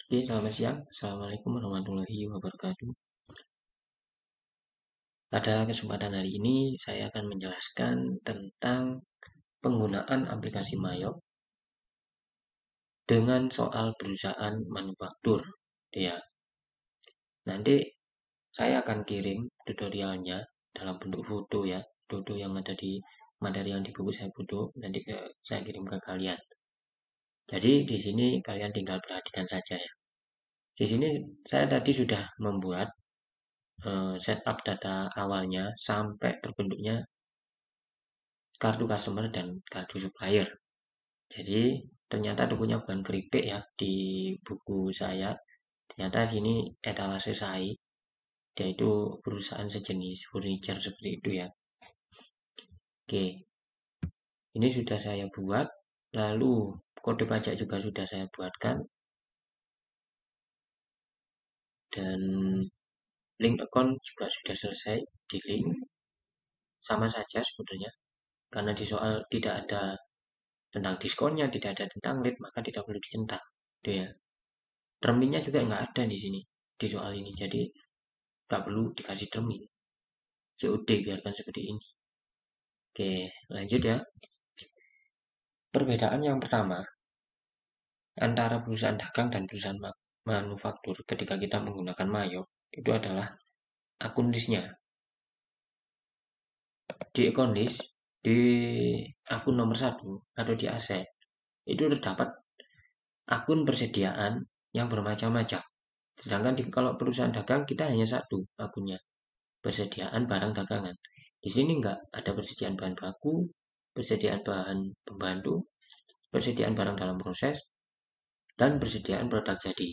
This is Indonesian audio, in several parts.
Oke, selamat siang. Assalamualaikum warahmatullahi wabarakatuh. Pada kesempatan hari ini, saya akan menjelaskan tentang penggunaan aplikasi Mayop dengan soal perusahaan manufaktur. Ya, nanti saya akan kirim tutorialnya dalam bentuk foto ya, foto yang ada di materi yang di buku saya foto, nanti saya kirim ke kalian. Jadi di sini kalian tinggal perhatikan saja ya. Di sini saya tadi sudah membuat setup data awalnya sampai terbentuknya kartu customer dan kartu supplier. Jadi ternyata dokunya bukan keripik ya di buku saya. Ternyata sini etalase Sai, yaitu perusahaan sejenis furniture seperti itu ya. Oke, ini sudah saya buat. Lalu kode pajak juga sudah saya buatkan dan link account juga sudah selesai di link. Sama saja sebetulnya karena di soal tidak ada tentang diskonnya, tidak ada tentang rate, maka tidak perlu dicentang. Itu ya. Terminnya juga nggak ada di sini di soal ini, jadi nggak perlu dikasih termin. COD biarkan seperti ini. Oke, lanjut ya. Perbedaan yang pertama antara perusahaan dagang dan perusahaan manufaktur ketika kita menggunakan Mayo itu adalah akun listnya. Di akun list, di akun nomor 1 atau di aset itu terdapat akun persediaan yang bermacam-macam. Sedangkan kalau perusahaan dagang kita hanya satu akunnya, persediaan barang dagangan. Di sini enggak ada persediaan bahan baku, persediaan bahan pembantu, persediaan barang dalam proses, dan persediaan produk jadi.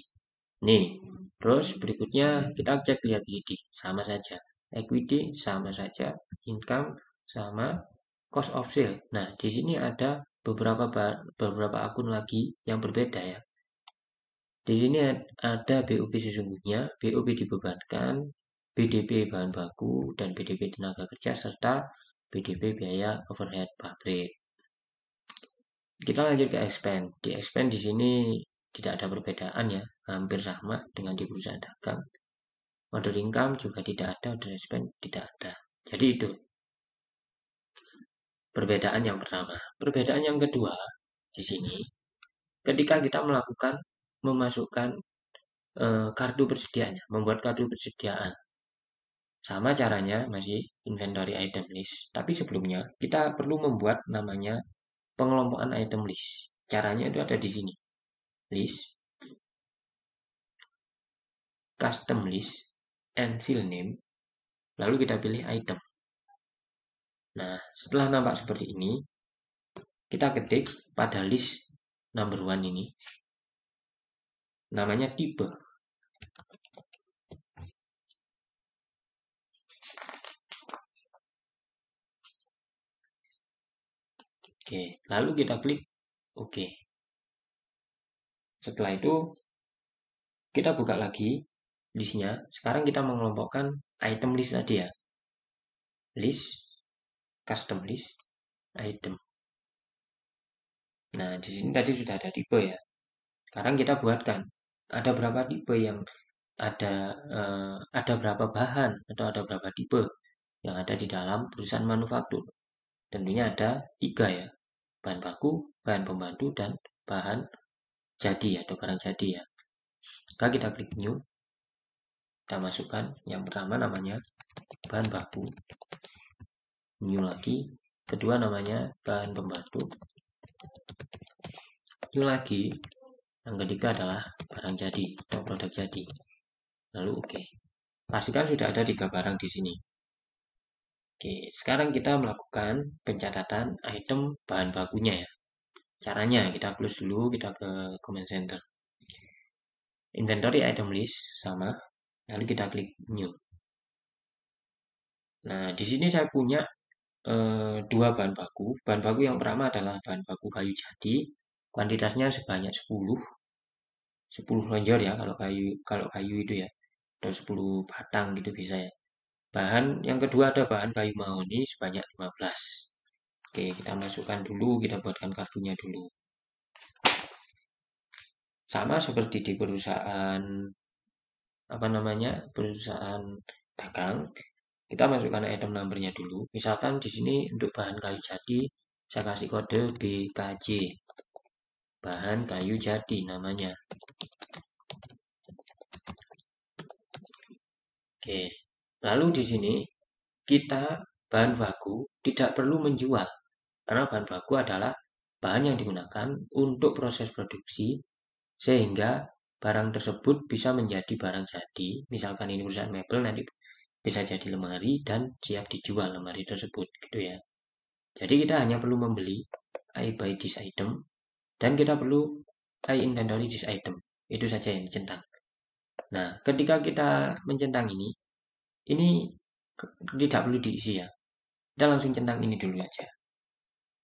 Nih, terus berikutnya kita cek liability, sama saja. Equity sama saja, income sama, cost of sale. Nah, di sini ada beberapa akun lagi yang berbeda ya. Di sini ada BOP sesungguhnya, BOP dibebankan, BDP bahan baku, dan BDP tenaga kerja, serta BDP biaya overhead pabrik. Kita lanjut ke expand. Di expand di sini tidak ada perbedaan ya, hampir sama dengan di perusahaan dagang. Order income juga tidak ada, order expand tidak ada. Jadi itu perbedaan yang pertama. Perbedaan yang kedua di sini, ketika kita memasukkan kartu persediaannya, membuat kartu persediaan. Sama caranya masih inventory item list. Tapi sebelumnya kita perlu membuat namanya pengelompokan item list. Caranya itu ada di sini. List, custom list, and fill name. Lalu kita pilih item. Nah, setelah nampak seperti ini, kita ketik pada list number one ini. Namanya tipe. Oke, lalu kita klik OK. Setelah itu, kita buka lagi listnya. Sekarang kita mengelompokkan item list tadi ya. List, custom list, item. Nah, di sini tadi sudah ada tipe ya. Sekarang kita buatkan. Ada berapa tipe yang ada berapa bahan atau ada berapa tipe yang ada di dalam perusahaan manufaktur. Tentunya ada 3 ya. Bahan baku, bahan pembantu, dan bahan jadi atau barang jadi ya. Maka kita klik new. Kita masukkan yang pertama namanya bahan baku. New lagi. Kedua namanya bahan pembantu. New lagi. Yang ketiga adalah barang jadi atau produk jadi. Lalu oke. Pastikan sudah ada 3 barang di sini. Oke, sekarang kita melakukan pencatatan item bahan bakunya ya. Caranya kita close dulu, kita ke command center. Inventory item list sama, lalu kita klik new. Nah, di sini saya punya 2 bahan baku. Bahan baku yang pertama adalah bahan baku kayu jati, kuantitasnya sebanyak 10 lonjor ya kalau kayu itu ya, atau 10 batang gitu bisa ya. Bahan yang kedua ada bahan kayu mahoni sebanyak 15. Oke, kita masukkan dulu, kita buatkan kartunya dulu. Sama seperti di perusahaan perusahaan dagang, kita masukkan item numbernya dulu. Misalkan di sini untuk bahan kayu jati, saya kasih kode BKJ, bahan kayu jati namanya. Oke, lalu di sini kita bahan baku tidak perlu menjual, karena bahan baku adalah bahan yang digunakan untuk proses produksi, sehingga barang tersebut bisa menjadi barang jadi. Misalkan ini perusahaan mebel, nanti bisa jadi lemari dan siap dijual lemari tersebut, gitu ya. Jadi kita hanya perlu membeli, I buy this item, dan kita perlu I inventory this item. Itu saja yang dicentang. Nah, ketika kita mencentang ini tidak perlu diisi ya. Kita langsung centang ini dulu aja.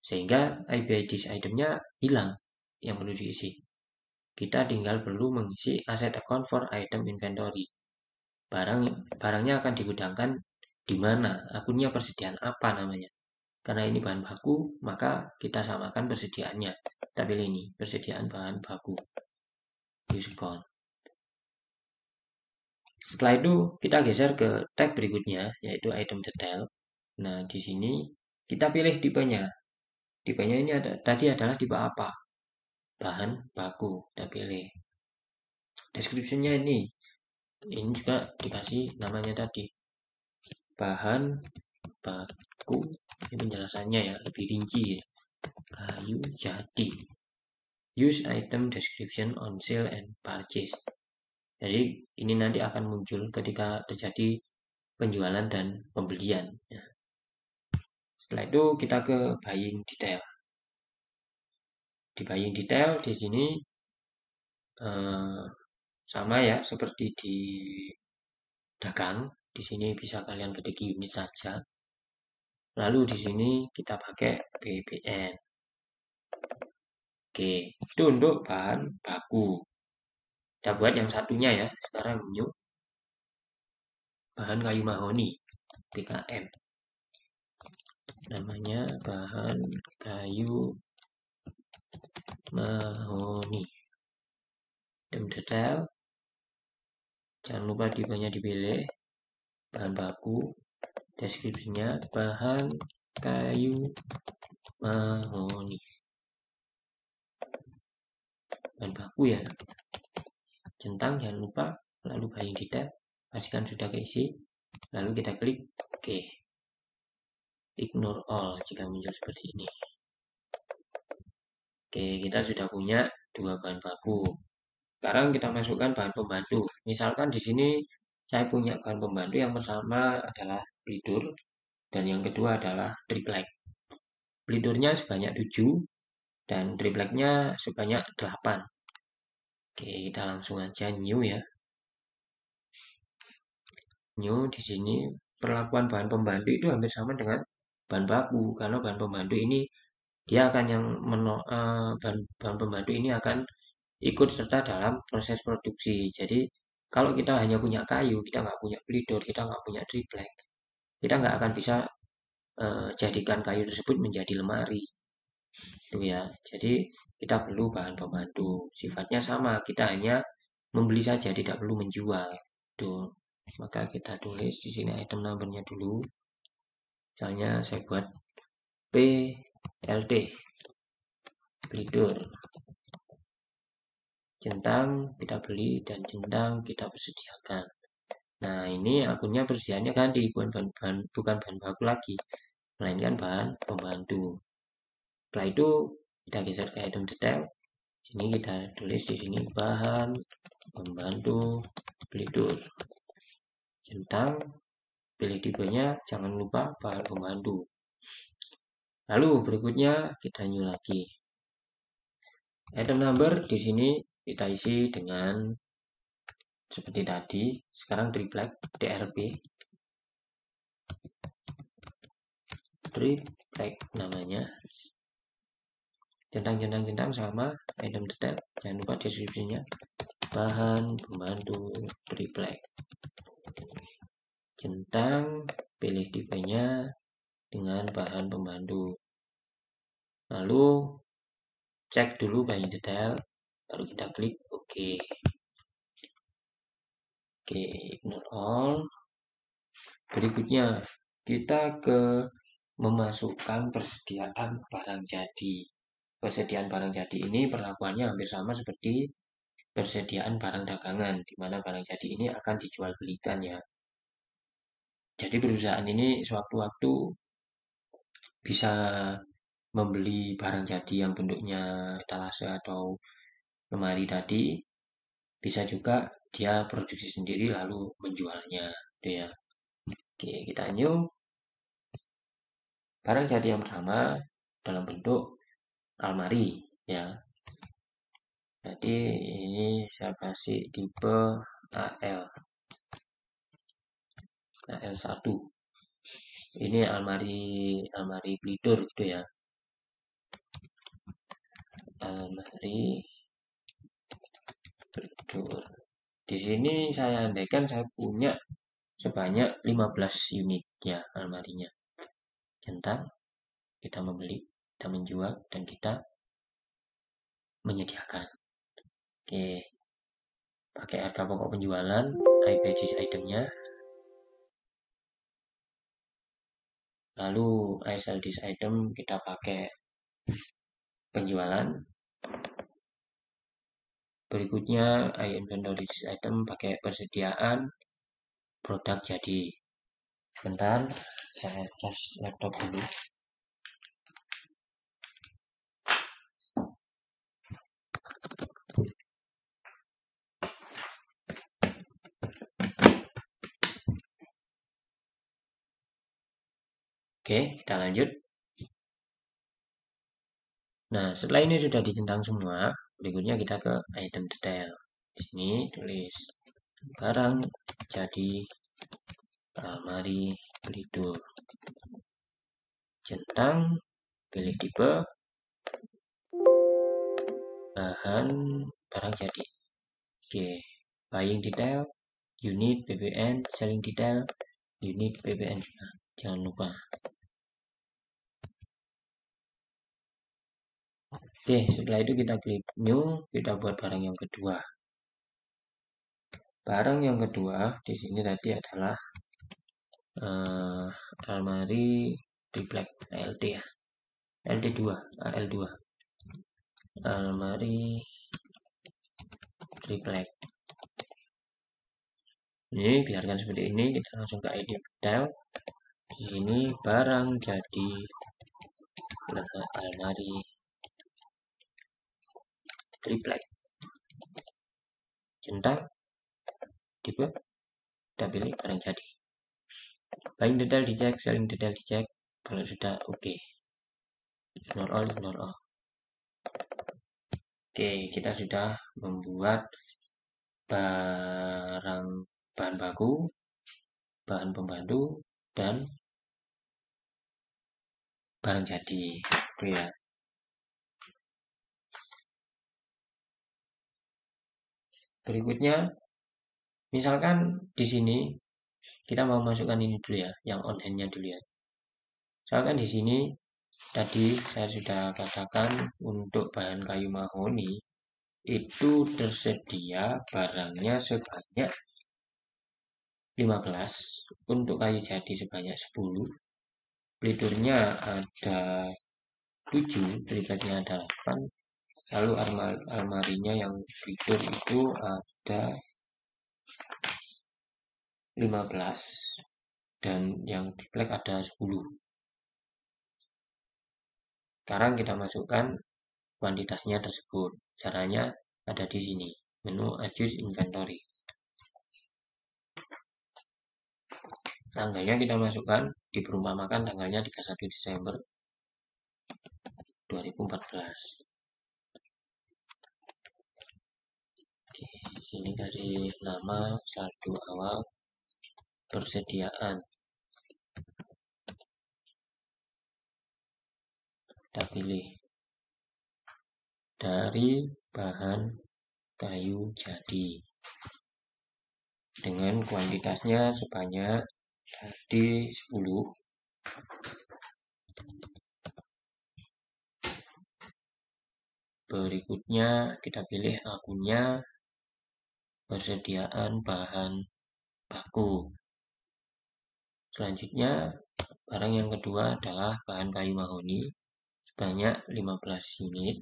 Sehingga I buy this itemnya hilang yang perlu diisi. Kita tinggal perlu mengisi asset account for item inventory. Barangnya akan digudangkan di mana, akunnya persediaan apa namanya. Karena ini bahan baku, maka kita samakan persediaannya. Kita pilih ini, persediaan bahan baku. Use account. Setelah itu kita geser ke tab berikutnya, yaitu item detail. Nah, di sini kita pilih tipenya. Tipenya ini tadi adalah tipe apa? Bahan baku. Kita pilih. Description-nya ini juga dikasih namanya tadi. Bahan baku. Ini penjelasannya ya, lebih rinci ya. Kayu jati. Use item description on sale and purchase. Jadi ini nanti akan muncul ketika terjadi penjualan dan pembelian. Setelah itu kita ke buying detail. Di buying detail di sini sama ya seperti di dagang. Di sini bisa kalian ketik unit saja. Lalu di sini kita pakai BBN. Oke, itu untuk bahan baku. Kita buat yang satunya ya. Sekarang new bahan kayu mahoni BKM. Namanya bahan kayu mahoni. Item detail. Jangan lupa tipenya dipilih. Bahan baku. Deskripsinya bahan kayu mahoni. Bahan baku ya. Centang jangan lupa. Lalu buying detail. Pastikan sudah keisi. Lalu kita klik OK. Ignore all jika muncul seperti ini. Oke, kita sudah punya dua bahan baku. Sekarang kita masukkan bahan pembantu. Misalkan di sini saya punya bahan pembantu yang pertama adalah blidur dan yang kedua adalah triplek. Blidurnya sebanyak 7 dan tripleknya sebanyak 8. Oke, kita langsung aja new ya. New di sini perlakuan bahan pembantu itu hampir sama dengan bahan baku karena bahan pembantu ini dia akan bahan pembantu ini akan ikut serta dalam proses produksi. Jadi kalau kita hanya punya kayu, kita nggak punya pelidor, kita nggak punya triplek, kita nggak akan bisa jadikan kayu tersebut menjadi lemari. Itu ya. Jadi kita perlu bahan pembantu. Sifatnya sama, kita hanya membeli saja, tidak perlu menjual. Tuh. Maka kita tulis di sini item numbernya dulu. Misalnya saya buat PLT. Pelidor. Centang kita beli dan centang kita persediakan. Nah ini akunnya persediaannya ganti, bukan bahan baku lagi, melainkan bahan pembantu. Setelah itu kita geser ke item detail. Sini kita tulis di sini bahan pembantu pelidor. Centang, pilih tipenya, jangan lupa bahan pembantu. Lalu berikutnya kita new lagi. Item number di sini kita isi dengan seperti tadi. Sekarang triplek DRP. Triplek namanya. Centang sama item detail. Jangan lupa deskripsinya. Bahan pembantu triplek. Centang, pilih tipenya dengan bahan pembantu. Lalu cek dulu buying detail. Lalu kita klik OK. oke. Oke, ignore all. Berikutnya, kita ke memasukkan persediaan barang jadi. Persediaan barang jadi ini perlakuannya hampir sama seperti persediaan barang dagangan, di mana barang jadi ini akan dijual belikan ya. Jadi perusahaan ini sewaktu-waktu bisa membeli barang jadi yang bentuknya etalase atau lemari tadi, bisa juga dia produksi sendiri lalu menjualnya, gitu ya. Oke, kita new barang jadi yang pertama dalam bentuk almari ya. Jadi ini saya kasih tipe AL1. Ini almari pelidur gitu ya. Almari pelidur. Di sini saya andaikan saya punya sebanyak 15 unit ya almarinya. Centang kita membeli, kita menjual, dan kita menyediakan. Oke, pakai harga pokok penjualan, I purchase itemnya, lalu I sell this item kita pakai penjualan. Berikutnya I inventory this item pakai persediaan produk jadi. Bentar, saya cas laptop dulu. Oke, kita lanjut. Nah, setelah ini sudah dicentang semua, berikutnya kita ke item detail. Di sini tulis barang jadi almari pelidur. Centang, pilih tipe, bahan barang jadi. Oke, buying detail, unit PBN, selling detail, unit PBN juga. Jangan lupa. Oke, setelah itu kita klik new, kita buat barang yang kedua. Barang yang kedua di sini tadi adalah almari triplek ALT ya. LT2, AL2. Almari triplek. Ini biarkan seperti ini, kita langsung ke ID detail. Di sini barang jadi almari triplek. Centang, tipe, kita pilih barang jadi. Buying detail dicek, selling detail dicek. Kalau sudah oke. Ignore all, ignore all. Oke, kita sudah membuat barang bahan baku, bahan pembantu, dan barang jadi. Itu ya. Berikutnya, misalkan di sini kita mau masukkan ini dulu ya, yang on hand-nya dulu ya. Misalkan di sini tadi saya sudah katakan untuk bahan kayu mahoni itu tersedia barangnya sebanyak 15, untuk kayu jadi sebanyak 10, pelidurnya ada 7, tripletnya ada 8, lalu almarinya yang pelidur itu ada 15 dan yang triplek ada 10. Sekarang kita masukkan kuantitasnya tersebut. Caranya ada di sini, menu adjust inventory. Tanggalnya kita masukkan, diperumpamakan tanggalnya 31 Desember 2014. Oke, sini kasih nama saldo awal persediaan. Kita pilih dari bahan kayu jadi dengan kuantitasnya sebanyak tadi 10. Berikutnya kita pilih akunnya persediaan bahan baku. Selanjutnya, barang yang kedua adalah bahan kayu mahoni sebanyak 15 unit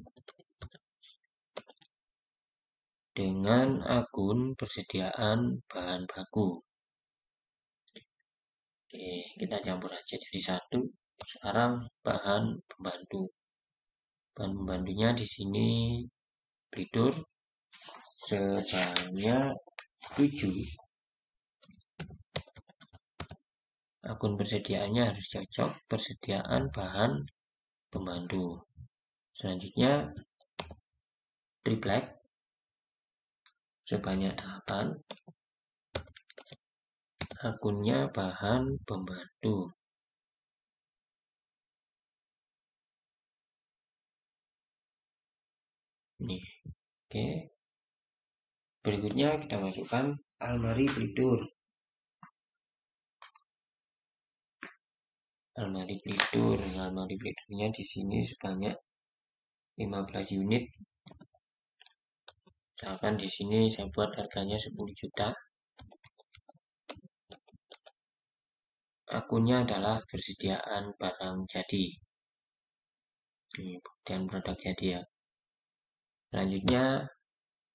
dengan akun persediaan bahan baku. Oke, kita campur aja jadi satu. Sekarang bahan pembantu. Bahan pembantunya di sini Blidur sebanyak 7. Akun persediaannya harus cocok, persediaan bahan pembantu. Selanjutnya triplek sebanyak 8. Akunnya bahan pembantu. Nih, oke. Berikutnya kita masukkan almari Blidur. Almari Blidurnya di sini sebanyak 15 unit. Misalkan di sini saya buat harganya 10 juta. Akunnya adalah persediaan barang jadi. Ini buktian produk jadi ya. Selanjutnya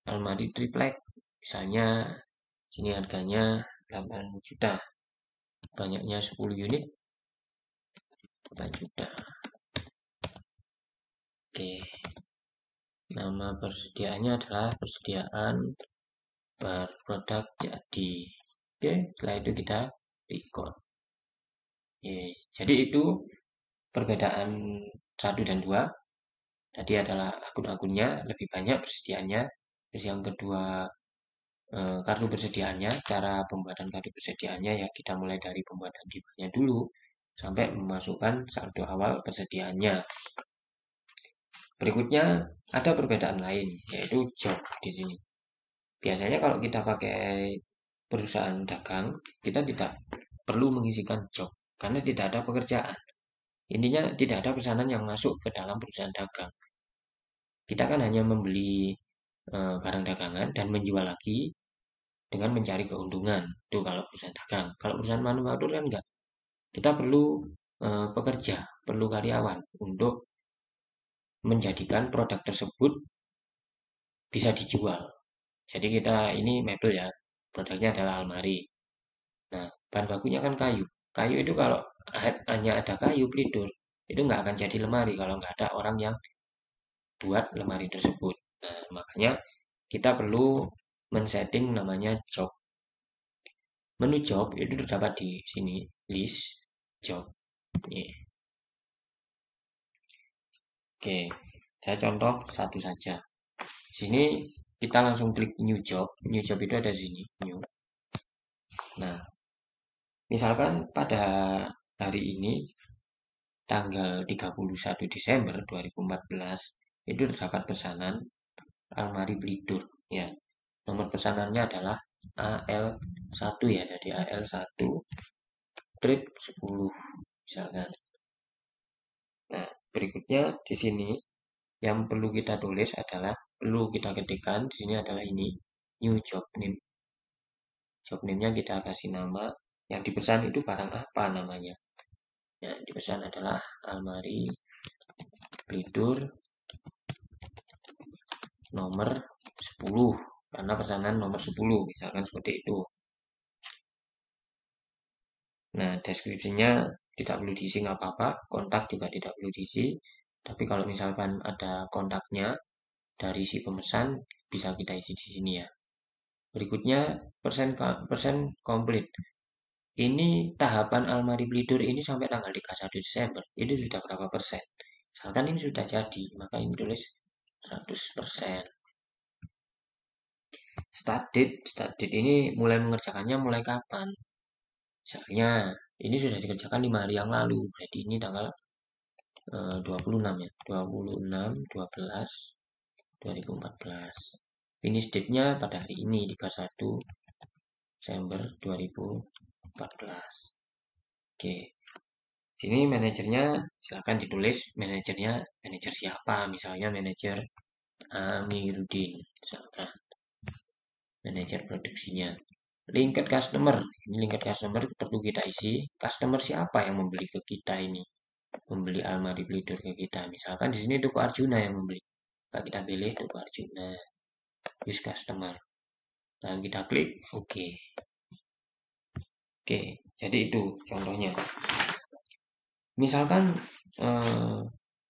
almari triplek. Misalnya sini harganya 8 juta. Banyaknya 10 unit 4 juta. Oke. Nama persediaannya adalah persediaan produk jadi. Oke, setelah itu kita record. Oke, jadi itu perbedaan 1 dan 2. Tadi adalah akun-akunnya lebih banyak persediaannya. Terus yang kedua kartu persediaannya, cara pembuatan kartu persediaannya ya kita mulai dari pembuatan dipannya dulu sampai memasukkan saldo awal persediaannya. Berikutnya ada perbedaan lain yaitu job di sini. Biasanya kalau kita pakai perusahaan dagang, kita tidak perlu mengisikan job karena tidak ada pekerjaan. Intinya tidak ada pesanan yang masuk ke dalam perusahaan dagang. Kita kan hanya membeli barang dagangan dan menjual lagi dengan mencari keuntungan. Itu kalau perusahaan dagang. Kalau perusahaan manufaktur kan enggak. Kita perlu pekerja, perlu karyawan untuk menjadikan produk tersebut bisa dijual. Jadi kita ini mebel ya, produknya adalah almari. Nah, bahan bakunya kan kayu. Kayu itu kalau hanya ada kayu Blidur, itu nggak akan jadi lemari kalau nggak ada orang yang buat lemari tersebut. Nah, makanya kita perlu men-setting namanya job. Menu job itu terdapat di sini, list job. Ini. Oke, saya contoh satu saja. Sini kita langsung klik new job. New job itu ada di sini, new. Nah, misalkan pada hari ini tanggal 31 Desember 2014 itu terdapat pesanan almari Blidur ya. Nomor pesanannya adalah AL1 ya, jadi AL1 trip 10 misalkan. Nah, berikutnya di sini yang perlu kita tulis adalah perlu kita ketikkan di sini adalah ini new job name. Job name-nya kita kasih nama. Yang dipesan itu barang apa namanya? Yang dipesan adalah almari Blidur nomor 10 karena pesanan nomor 10 misalkan seperti itu. Nah, deskripsinya tidak perlu diisi nggak apa-apa, kontak juga tidak perlu diisi. Tapi kalau misalkan ada kontaknya dari si pemesan bisa kita isi di sini ya. Berikutnya persen komplit. Ini tahapan almari Blidur ini sampai tanggal 31 Desember. Itu sudah berapa persen? Misalkan ini sudah jadi, maka ini tulis 100%. Start date ini mulai mengerjakannya mulai kapan? Misalnya ini sudah dikerjakan 5 hari yang lalu, berarti ini tanggal 26 ya, 26 12 2014. Finish date-nya pada hari ini 31 Desember 2014. Oke. Sini manajernya silahkan ditulis manajernya manajer siapa, misalnya manajer Amiruddin misalkan. manajer produksinya. Linked customer, ini linked customer perlu kita isi. Customer siapa yang membeli ke kita ini? Membeli almari Blidur ke kita. Misalkan di sini Toko Arjuna yang membeli. Nah, kita pilih Toko Arjuna. Use customer. Lalu kita klik OK. Oke, jadi itu contohnya. Misalkan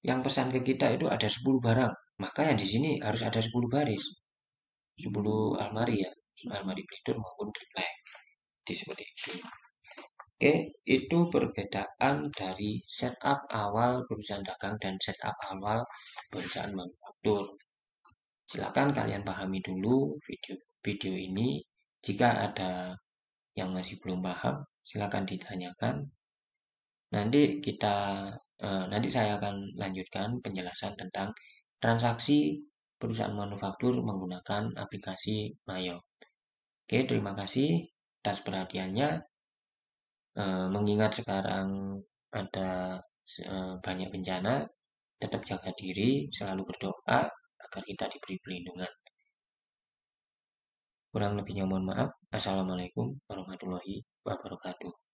yang pesan ke kita itu ada 10 barang, maka yang di sini harus ada 10 baris. 10 almari ya, almari Blidur maupun triplek. Jadi seperti itu. Oke, itu perbedaan dari setup awal perusahaan dagang dan setup awal perusahaan manufaktur. Silakan kalian pahami dulu video ini. Jika ada yang masih belum paham, silakan ditanyakan. Nanti saya akan lanjutkan penjelasan tentang transaksi perusahaan manufaktur menggunakan aplikasi Mayo. Oke, terima kasih atas perhatiannya. Mengingat sekarang ada banyak bencana, tetap jaga diri, selalu berdoa agar kita diberi perlindungan. Kurang lebihnya mohon maaf. Assalamualaikum warahmatullahi wabarakatuh.